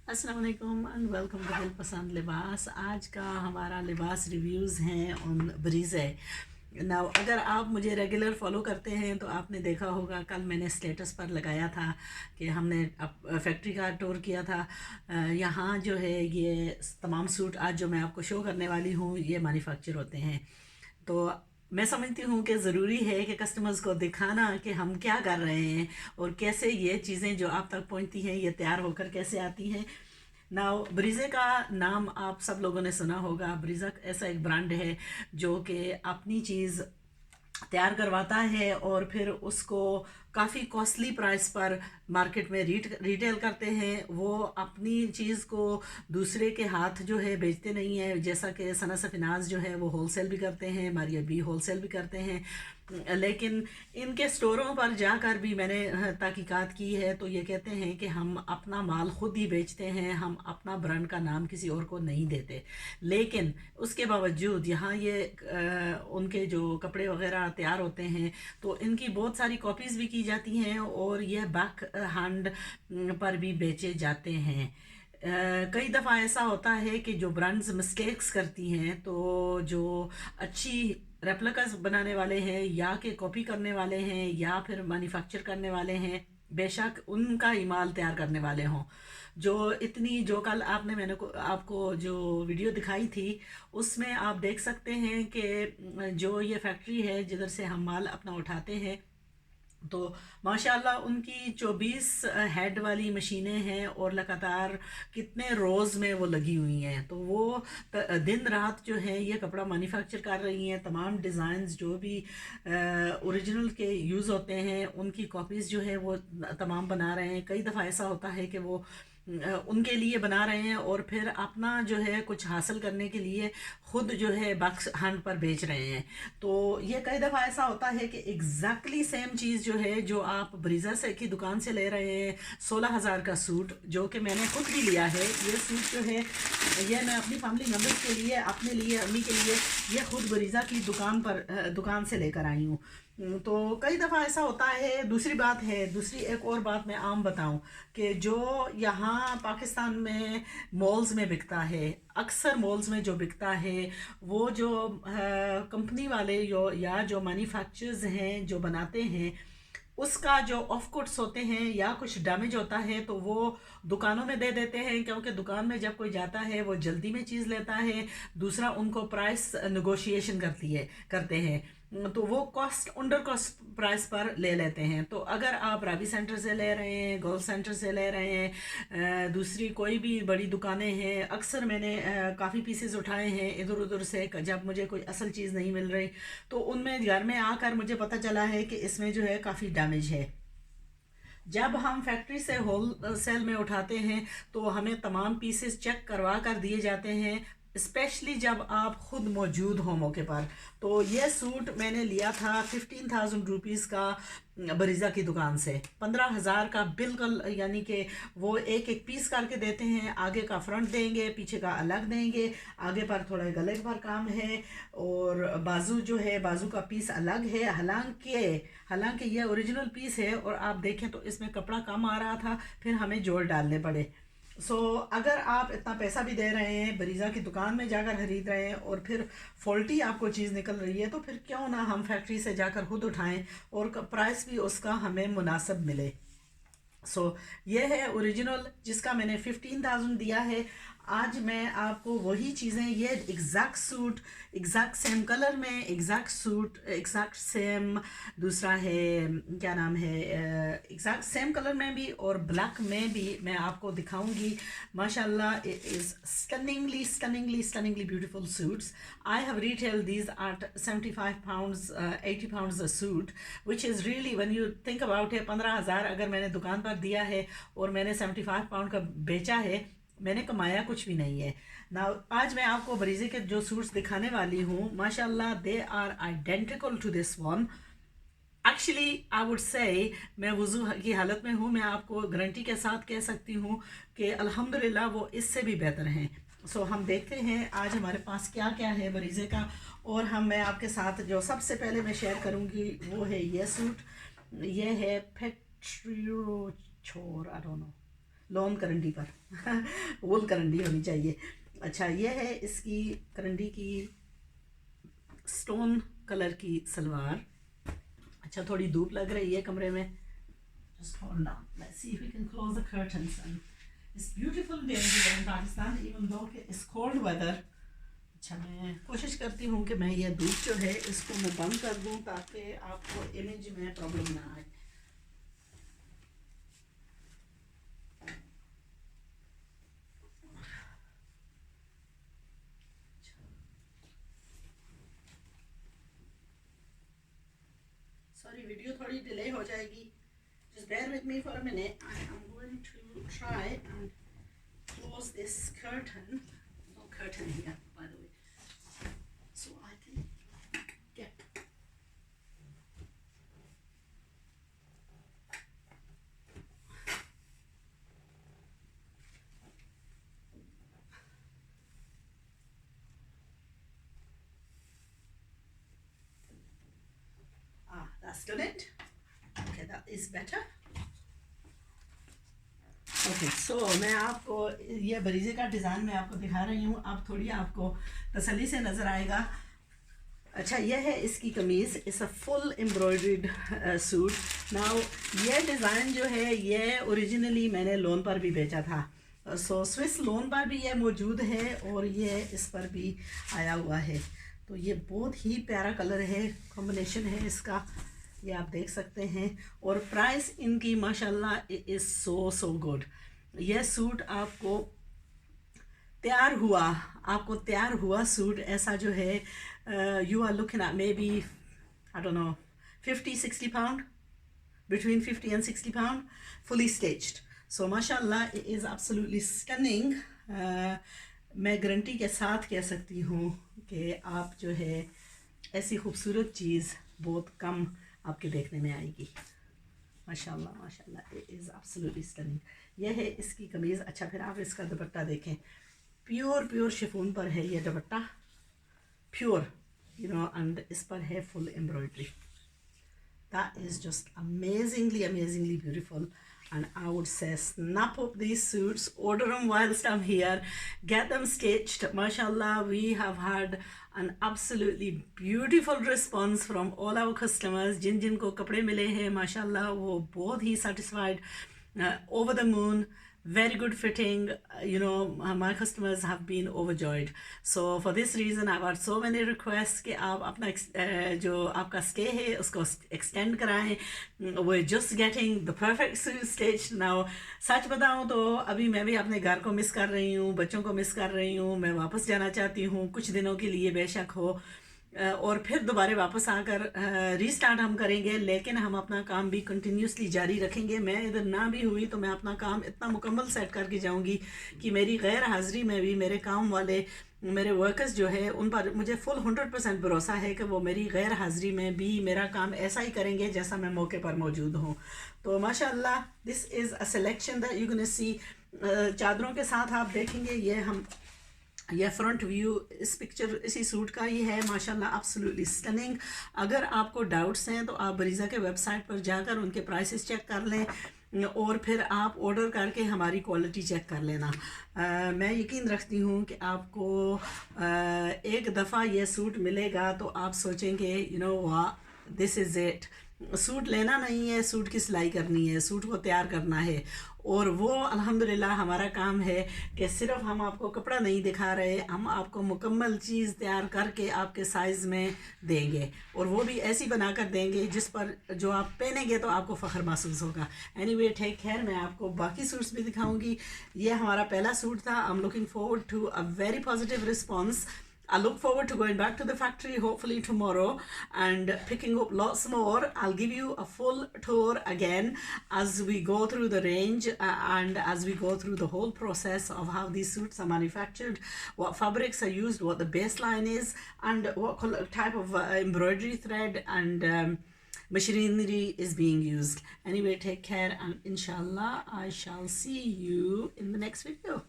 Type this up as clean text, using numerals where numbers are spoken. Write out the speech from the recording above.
अस्सलाम वालेकुम and welcome to दिलपसंद लिबास। आज का हमारा लिबास रिव्यूज़ हैं ऑन ब्रीज़े। नाउ अगर आप मुझे रेगुलर फॉलो करते हैं तो आपने देखा होगा, कल मैंने स्टेटस पर लगाया था कि हमने फैक्ट्री का टूर किया था। यहाँ जो है ये तमाम सूट आज जो मैं आपको शो करने वाली हूँ ये मैन्युफैक्चर होते हैं। तो मैं समझती हूँ कि ज़रूरी है कि कस्टमर्स को दिखाना कि हम क्या कर रहे हैं और कैसे ये चीज़ें जो आप तक पहुँचती हैं ये तैयार होकर कैसे आती हैं। नाउ ब्रीज़े का नाम आप सब लोगों ने सुना होगा। ब्रीज़ा ऐसा एक ब्रांड है जो कि अपनी चीज़ तैयार करवाता है और फिर उसको काफ़ी कॉस्टली प्राइस पर मार्केट में रिटेल करते हैं। वो अपनी चीज़ को दूसरे के हाथ जो है बेचते नहीं है, जैसा कि सना सफिनाज जो है वो होलसेल भी करते हैं, मारिया बी होलसेल भी करते हैं। लेकिन इनके स्टोरों पर जाकर भी मैंने तहकीकात की है तो ये कहते हैं कि हम अपना माल खुद ही बेचते हैं, हम अपना ब्रांड का नाम किसी और को नहीं देते। लेकिन उसके बावजूद यहाँ ये उनके जो कपड़े वगैरह तैयार होते हैं तो इनकी बहुत सारी कॉपीज़ भी की जाती हैं और यह बैक हैंड पर भी बेचे जाते हैं। कई दफ़ा ऐसा होता है कि जो ब्रांड्स मिस्टेक्स करती हैं तो जो अच्छी रेप्लिकास बनाने वाले हैं या कि कॉपी करने वाले हैं या फिर मैन्युफैक्चर करने वाले हैं, बेशक उनका ही माल तैयार करने वाले हों। जो कल आपको जो वीडियो दिखाई थी उसमें आप देख सकते हैं कि जो ये फैक्ट्री है जिधर से हम माल अपना उठाते हैं तो माशाल्लाह उनकी 24 हेड वाली मशीनें हैं और लगातार कितने रोज़ में वो लगी हुई हैं। तो वो दिन रात जो है ये कपड़ा मैन्युफैक्चर कर रही हैं। तमाम डिज़ाइंस जो भी ओरिजिनल के यूज़ होते हैं उनकी कॉपीज़ जो है वो तमाम बना रहे हैं। कई दफ़ा ऐसा होता है कि वो उनके लिए बना रहे हैं और फिर अपना जो है कुछ हासिल करने के लिए खुद जो है बक्स हैंड पर बेच रहे हैं। तो ये कई दफ़ा ऐसा होता है कि एग्जैक्टली सेम चीज़ जो है जो आप ब्रीज़ा से की दुकान से ले रहे हैं, 16,000 का सूट जो कि मैंने खुद भी लिया है। ये सूट जो है ये मैं अपनी फैमिली मेम्बर्स के लिए, अपने लिए, अम्मी के लिए ये खुद ब्रीज़ा की दुकान से लेकर आई हूँ। तो कई दफ़ा ऐसा होता है। दूसरी एक और बात मैं आम बताऊं कि जो यहाँ पाकिस्तान में मॉल्स में बिकता है, अक्सर मॉल्स में जो बिकता है वो जो कंपनी वाले या जो मैन्युफैक्चरर्स हैं जो बनाते हैं उसका जो ऑफ कोट्स होते हैं या कुछ डैमेज होता है तो वो दुकानों में दे देते हैं, क्योंकि दुकान में जब कोई जाता है वो जल्दी में चीज़ लेता है। दूसरा उनको प्राइस नेगोशिएशन करते हैं तो वो कॉस्ट अंडर कॉस्ट प्राइस पर ले लेते हैं। तो अगर आप रावी सेंटर से ले रहे हैं, गोल्ड सेंटर से ले रहे हैं, दूसरी कोई भी बड़ी दुकानें हैं, अक्सर मैंने काफ़ी पीसेस उठाए हैं इधर उधर से जब मुझे कोई असल चीज़ नहीं मिल रही तो उनमें घर में आकर मुझे पता चला है कि इसमें जो है काफ़ी डैमेज है। जब हम फैक्ट्री से होल सेल में उठाते हैं तो हमें तमाम पीसेस चेक करवा कर दिए जाते हैं, स्पेशली जब आप खुद मौजूद हो मौके पर। तो ये सूट मैंने लिया था 15,000 रुपीज़ का ब्रीज़ा की दुकान से। 15,000 का बिल्कुल, यानी कि वो एक एक पीस करके देते हैं। आगे का फ्रंट देंगे, पीछे का अलग देंगे। आगे पर थोड़ा गले पर काम है और बाजू जो है बाजू का पीस अलग है। हालांकि ये ओरिजिनल पीस है और आप देखें तो इसमें कपड़ा कम आ रहा था, फिर हमें जोड़ डालने पड़े। अगर आप इतना पैसा भी दे रहे हैं, ब्रीज़ा की दुकान में जाकर खरीद रहे हैं और फिर फॉल्टी आपको चीज़ निकल रही है तो फिर क्यों ना हम फैक्ट्री से जाकर खुद उठाएं और प्राइस भी उसका हमें मुनासिब मिले। ये है ओरिजिनल जिसका मैंने 15,000 दिया है। आज मैं आपको वही चीज़ें, ये exact suit, exact same colour में, एग्जैक्ट सूट, एग्जैक्ट सेम, दूसरा है क्या नाम है, एग्जैक्ट सेम कलर में भी और ब्लैक में भी मैं आपको दिखाऊंगी। माशाल्लाह is stunningly stunningly stunningly beautiful suits. I have retail these at 75 pounds 80 pounds a suit, which is really, when you think about it, 15,000 अगर मैंने दुकान पर दिया है और मैंने 75 पाउंड का बेचा है, मैंने कमाया कुछ भी नहीं है ना। आज मैं आपको ब्रीज़े के जो सूट्स दिखाने वाली हूँ, माशाल्लाह they are identical to this one. Actually I would say मैं वुज़ू की हालत में हूँ, मैं आपको गारंटी के साथ कह सकती हूँ कि अल्हम्दुलिल्लाह वो इससे भी बेहतर हैं। हम देखते हैं आज हमारे पास क्या क्या है ब्रीज़े का। और मैं आपके साथ जो सबसे पहले मैं शेयर करूँगी वो है ये सूट। ये है फेट्रियो छोर, आई डोंट नो, लोन करंडी पर वुल करंडी होनी चाहिए। अच्छा, ये है इसकी करंडी की स्टोन कलर की सलवार। अच्छा, थोड़ी धूप लग रही है कमरे में। Just hold on. Let's see if we can close the curtains. And it's beautiful day here in Pakistan, even though it's cold weather. अच्छा, मैं कोशिश करती हूँ कि मैं ये धूप जो है इसको मैं बंद कर दूँ ताकि आपको इमेज में प्रॉब्लम ना आए। सॉरी, वीडियो थोड़ी डिले हो जाएगी। Just bear with me for a minute. I am going to try and close this curtain. No curtain here, by the way. So I can get. That's done it. Okay, that is better. Okay, so मैं आपको ये बरीजे का design मैं आपको दिखा रही हूँ। आप थोड़ी आपको तसल्ली से नज़र आएगा। अच्छा, ये है इसकी कमीज़। It's a full embroidered suit. Now ये डिज़ाइन जो है ये ओरिजिनली मैंने लोन पर भी बेचा था। सो स्विस लोन पर भी ये मौजूद है और ये इस पर भी आया हुआ है। तो ये बहुत ही प्यारा कलर है, कॉम्बिनेशन है इसका, ये आप देख सकते हैं। और प्राइस इनकी माशाल्लाह इज़ सो गुड। यह सूट आपको तैयार हुआ सूट ऐसा जो है, you are looking at maybe I don't know 50-60 pound, between 50 and 60 pound, fully stitched. So mashallah, it is absolutely stunning. मैं गारंटी के साथ कह सकती हूँ कि आप जो है ऐसी खूबसूरत चीज़ बहुत कम आपके देखने में आएगी। माशाल्लाह माशाल्लाह, it is absolutely stunning. यह है इसकी कमीज़। अच्छा, फिर आप इसका दुपट्टा देखें। प्योर शिफॉन पर है ये दुपट्टा, प्योर, यू नो, एंड इस पर है full embroidery. That is just amazingly beautiful. And I would say snap up these suits, order them whilst I'm here, get them stitched. MashaAllah, we have had an absolutely beautiful response from all our customers. जिन को कपड़े मिले हैं माशाल्लाह वो बहुत ही satisfied, over the moon, very good fitting. You know, my customers have been overjoyed. So for this reason I've had so many requests कि आप अपना जो आपका stay है उसको extend कराएं. We're just getting the perfect suit stitched now. सच बताऊं तो अभी मैं भी अपने घर को मिस कर रही हूँ, बच्चों को मिस कर रही हूँ। मैं वापस जाना चाहती हूँ कुछ दिनों के लिए बेशक हो, और फिर दोबारा वापस आकर रीस्टार्ट हम करेंगे, लेकिन हम अपना काम भी कंटिन्यूसली जारी रखेंगे। मैं इधर ना भी हुई तो मैं अपना काम इतना मुकम्मल सेट करके जाऊंगी कि मेरी गैर हाज़िरी में भी मेरे काम वाले, मेरे वर्कर्स जो है उन पर मुझे फुल 100% भरोसा है कि वो मेरी गैर हाज़िरी में भी मेरा काम ऐसा ही करेंगे जैसा मैं मौके पर मौजूद हूँ। तो माशाल्लाह, this is a selection that you can see. चादरों के साथ आप देखेंगे यह फ्रंट व्यू इस पिक्चर इसी सूट का ही है। माशाल्लाह एब्सोल्युटली स्टनिंग। अगर आपको डाउट्स हैं तो आप बरीज़ा के वेबसाइट पर जाकर उनके प्राइसेस चेक कर लें और फिर आप ऑर्डर करके हमारी क्वालिटी चेक कर लेना। मैं यकीन रखती हूँ कि आपको एक दफ़ा ये सूट मिलेगा तो आप सोचेंगे यू नो वाह, दिस इज़ इट। सूट लेना नहीं है, सूट की सिलाई करनी है, सूट को तैयार करना है। और वो अल्हम्दुलिल्लाह हमारा काम है कि सिर्फ हम आपको कपड़ा नहीं दिखा रहे, हम आपको मुकम्मल चीज़ तैयार करके आपके साइज़ में देंगे, और वो भी ऐसी बना कर देंगे जिस पर जो आप पहनेंगे तो आपको फ़ख्र महसूस होगा। Anyway, take care. मैं आपको बाकी सूट्स भी दिखाऊंगी। ये हमारा पहला सूट था। I am looking forward to a very positive response. I look forward to going back to the factory hopefully tomorrow and picking up lots more. I'll give you a full tour again as we go through the range and as we go through the whole process of how these suits are manufactured, what fabrics are used, what the baseline is, and what type of embroidery thread and machinery is being used. Anyway, take care, and inshallah I shall see you in the next video.